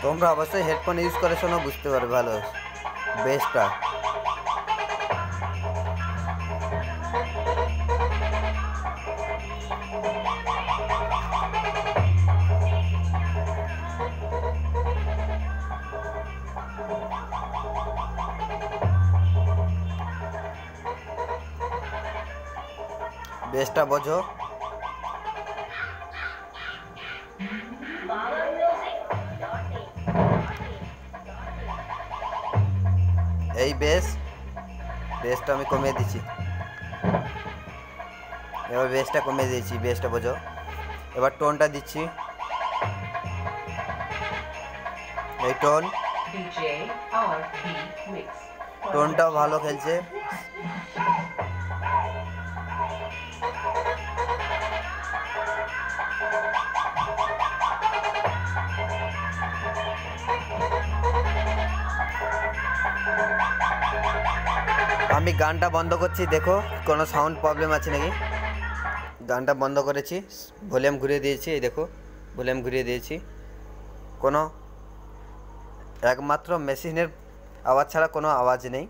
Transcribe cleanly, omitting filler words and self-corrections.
তোমরা অবশ্যই headphone use করে শোনো, বুঝতে পারবে ভালো বেসটা। বেসটা বোঝো। এই বেসটা আমি কমিয়ে দিচ্ছি, এবার বেসটা কমিয়ে দিয়েছি, বেসটা বোঝো। এবার টোনটা দিচ্ছি, এই টোনটাও ভালো খেলছে। আমি গানটা বন্ধ করছি, দেখো কোনো সাউন্ড প্রবলেম আছে নাকি। গানটা বন্ধ করেছি, ভলিউম ঘুরিয়ে দিয়েছি, এই দেখো ভলিউম ঘুরিয়ে দিয়েছি। কোনো একমাত্র মেশিনের আওয়াজ ছাড়া কোনো আওয়াজ নেই।